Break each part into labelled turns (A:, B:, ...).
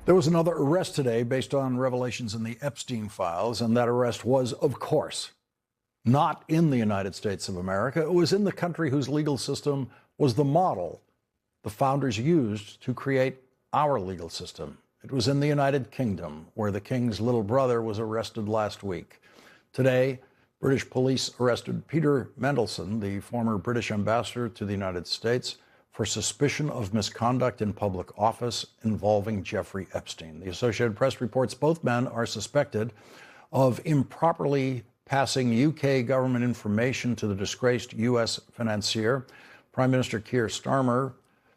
A: There was another arrest today based on revelations in the Epstein files, and that arrest was, of course, not in the United States of America. It was in the country whose legal system was the model the founders used to create our legal system. It was in the United Kingdom, where the king's little brother was arrested last week. Today, British police arrested Peter Mandelson, the former British ambassador to the United States, for suspicion of misconduct in public office involving Jeffrey Epstein. The Associated Press reports both men are suspected of improperly passing UK government information to the disgraced US financier. Prime Minister Keir Starmer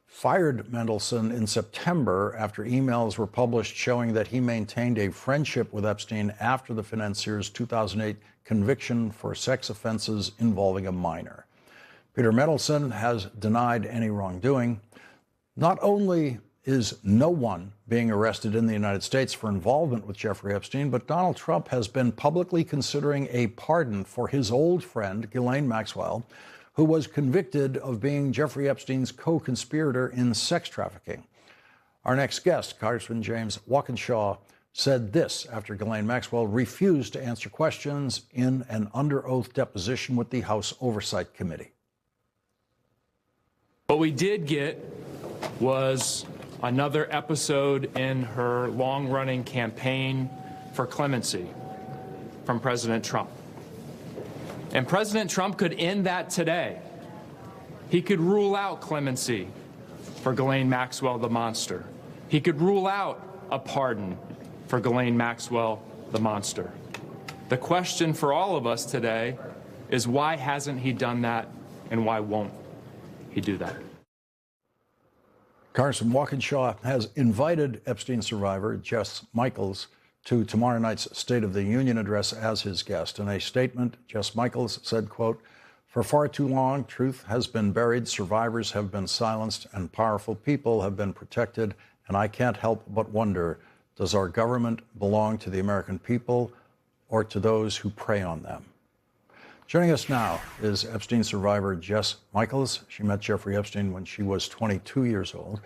A: fired Mandelson in September after emails were published showing that he maintained a friendship with Epstein after the financier's 2008 conviction for sex offenses involving a minor. Peter Mandelson has denied any wrongdoing. Not only is no one being arrested in the United States for involvement with Jeffrey Epstein, but Donald Trump has been publicly considering a pardon for his old friend, Ghislaine Maxwell, who was convicted of being Jeffrey Epstein's co-conspirator in sex trafficking. Our next guest, Congressman James Walkinshaw, said this after Ghislaine Maxwell refused to answer questions in an under oath deposition with the House Oversight Committee.
B: What we did get was another episode in her long-running campaign for clemency from President Trump. And President Trump could end that today. He could rule out clemency for Ghislaine Maxwell, the monster. He could rule out a pardon for Ghislaine Maxwell, the monster. The question for all of us today is, why hasn't he done that, and why won't he do that?
A: Congressman Walkinshaw has invited Epstein survivor Jess Michaels to tomorrow night's State of the Union address as his guest. In a statement, Jess Michaels said, quote, "For far too long, truth has been buried, survivors have been silenced, and powerful people have been protected. And I can't help but wonder, does our government belong to the American people or to those who prey on them?" Joining us now is Epstein survivor Jess Michaels. She met Jeffrey Epstein when she was 22 years old.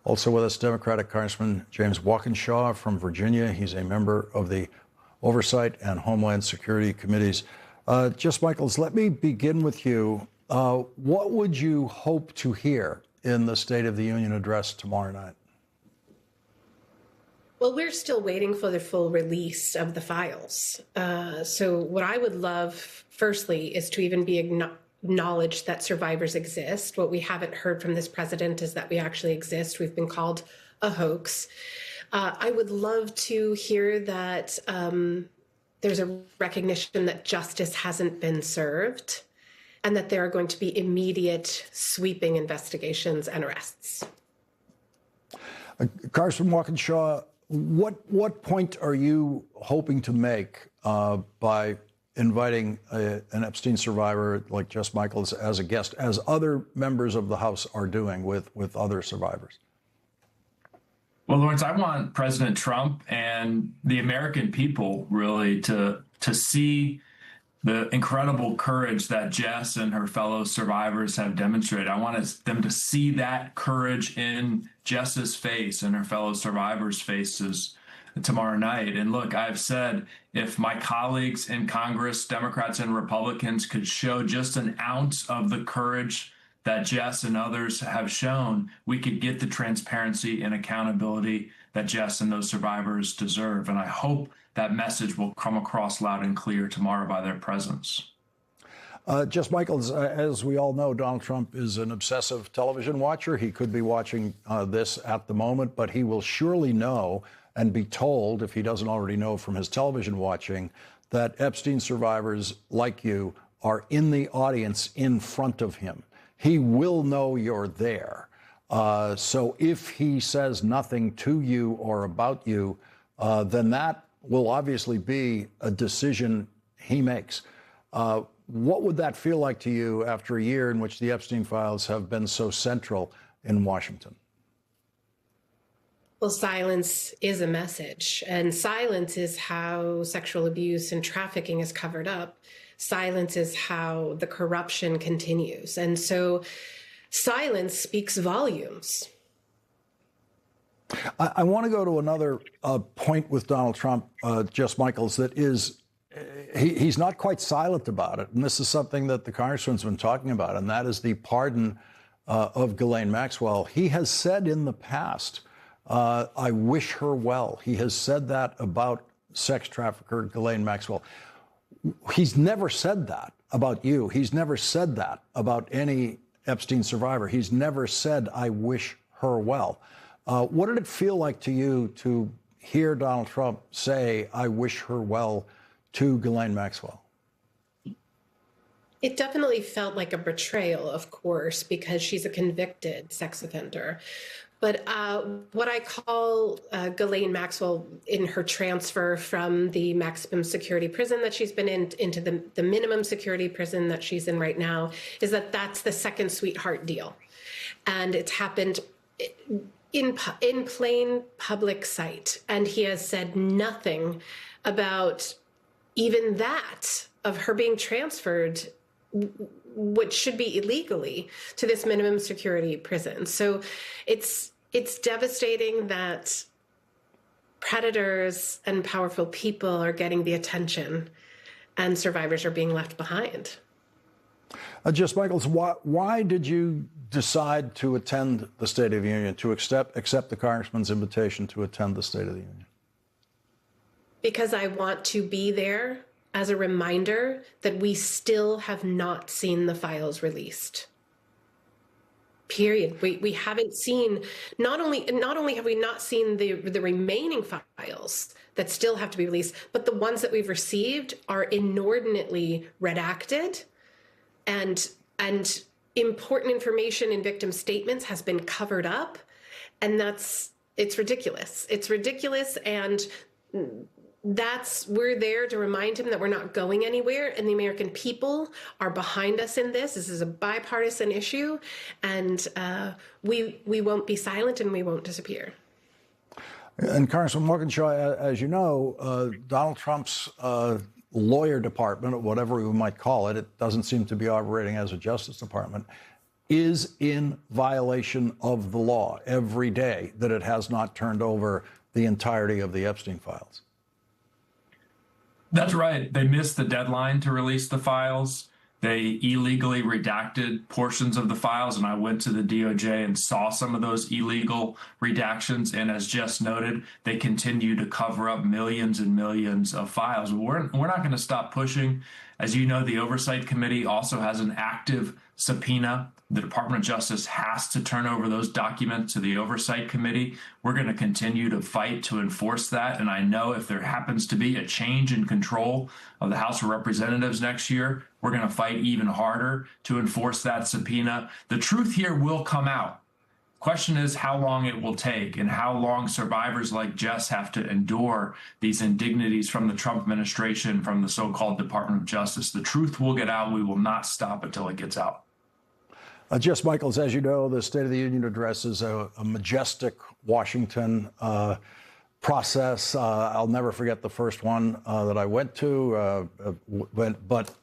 A: Also with us, Democratic Congressman James Walkinshaw from Virginia. He's a member of the Oversight and Homeland Security Committees. Jess Michaels, let me begin with you. What would you hope to hear in the State of the Union address tomorrow night?
C: Well, we're still waiting for the full release of the files. So what I would love, firstly, is to even be acknowledged that survivors exist. What we haven't heard from this president is that we actually exist. We've been called a hoax. I would love to hear that there's a recognition that justice hasn't been served and that there are going to be immediate sweeping investigations and arrests.
A: Congressman Walkinshaw, what point are you hoping to make by inviting an Epstein survivor like Jess Michaels as a guest, as other members of the House are doing with other survivors?
D: Well, Lawrence, I want President Trump and the American people really to see the incredible courage that Jess and her fellow survivors have demonstrated. I want them to see that courage in Jess's face and her fellow survivors' faces tomorrow night. And look, I've said, if my colleagues in Congress, Democrats and Republicans, could show just an ounce of the courage that Jess and others have shown, we could get the transparency and accountability that Jess and those survivors deserve. And I hope that message will come across loud and clear tomorrow by their presence.
A: Jess Michaels, as we all know, Donald Trump is an obsessive television watcher. He could be watching this at the moment, but he will surely know and be told, if he doesn't already know from his television watching, that Epstein survivors like you are in the audience in front of him. He will know you're there. So if he says nothing to you or about you, then that will obviously be a decision he makes. What would that feel like to you after a year in which the Epstein files have been so central in Washington?
C: Well, silence is a message, and silence is how sexual abuse and trafficking is covered up. Silence is how the corruption continues. And so silence speaks volumes.
A: I want to go to another point with Donald Trump, Jess Michaels, that is, he's not quite silent about it. And this is something that the Congressman's been talking about, and that is the pardon of Ghislaine Maxwell. He has said in the past, I wish her well. He has said that about sex trafficker Ghislaine Maxwell. He's never said that about you. He's never said that about any Epstein survivor. He's never said, I wish her well. What did it feel like to you to hear Donald Trump say, I wish her well to Ghislaine Maxwell?
C: It definitely felt like a betrayal, of course, because she's a convicted sex offender. But what I call Ghislaine Maxwell in her transfer from the maximum security prison that she's been in into the minimum security prison that she's in right now is that that's the second sweetheart deal. And it's happened in plain public sight. And he has said nothing about even that, of her being transferred, which should be illegally, to this minimum security prison. So it's devastating that predators and powerful people are getting the attention and survivors are being left behind.
A: Jess Michaels, why did you decide to attend the State of the Union, to accept the Congressman's invitation to attend the State of the Union?
C: Because I want to be there as a reminder that we still have not seen the files released. Period. We haven't seen, not only have we not seen the remaining files that still have to be released, but the ones that we've received are inordinately redacted, and important information in victim statements has been covered up, and it's ridiculous. It's ridiculous, and we're there to remind him that we're not going anywhere, and the American people are behind us in this. This is a bipartisan issue, and we won't be silent, and we won't disappear.
A: And Congressman Walkinshaw, as you know, Donald Trump's lawyer department, or whatever we might call it, it doesn't seem to be operating as a Justice Department, is in violation of the law every day that it has not turned over the entirety of the Epstein files.
D: That's right. They missed the deadline to release the files. They illegally redacted portions of the files, and I went to the DOJ and saw some of those illegal redactions. And as Jess noted, they continue to cover up millions and millions of files. We're not going to stop pushing. As you know, the Oversight Committee also has an active subpoena. The Department of Justice has to turn over those documents to the Oversight Committee. We're going to continue to fight to enforce that. And I know if there happens to be a change in control of the House of Representatives next year, we're going to fight even harder to enforce that subpoena. The truth here will come out. Question is how long it will take and how long survivors like Jess have to endure these indignities from the Trump administration, from the so-called Department of Justice. The truth will get out. We will not stop until it gets out.
A: Jess Michaels, as you know, the State of the Union address is a majestic Washington process. I'll never forget the first one that I went to, but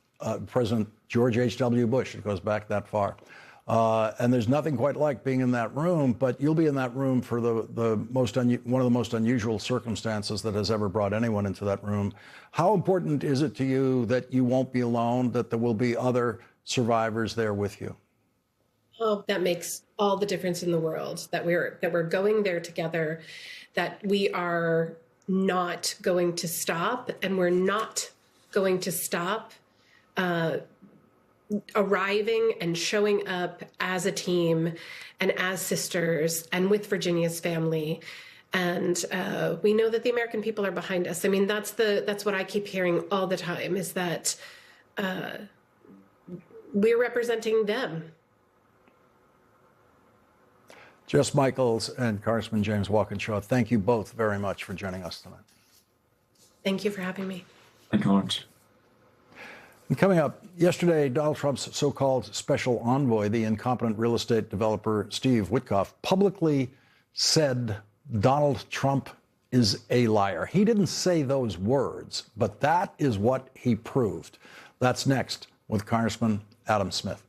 A: President George H.W. Bush, it goes back that far. And there's nothing quite like being in that room, but you'll be in that room for one of the most unusual circumstances that has ever brought anyone into that room. How important is it to you that you won't be alone, that there will be other survivors there with you?
C: Oh, that makes all the difference in the world, that we're going there together, that we are not going to stop, and we're not going to stop arriving and showing up as a team and as sisters and with Virginia's family. And we know that the American people are behind us. I mean, that's what I keep hearing all the time, is that we're representing them.
A: Jess Michaels and Congressman James Walkinshaw, thank you both very much for joining us tonight.
C: Thank you for having me.
D: Thank you, Lawrence.
A: And coming up, yesterday, Donald Trump's so-called special envoy, the incompetent real estate developer Steve Witkoff, publicly said Donald Trump is a liar. He didn't say those words, but that is what he proved. That's next with Congressman Adam Smith.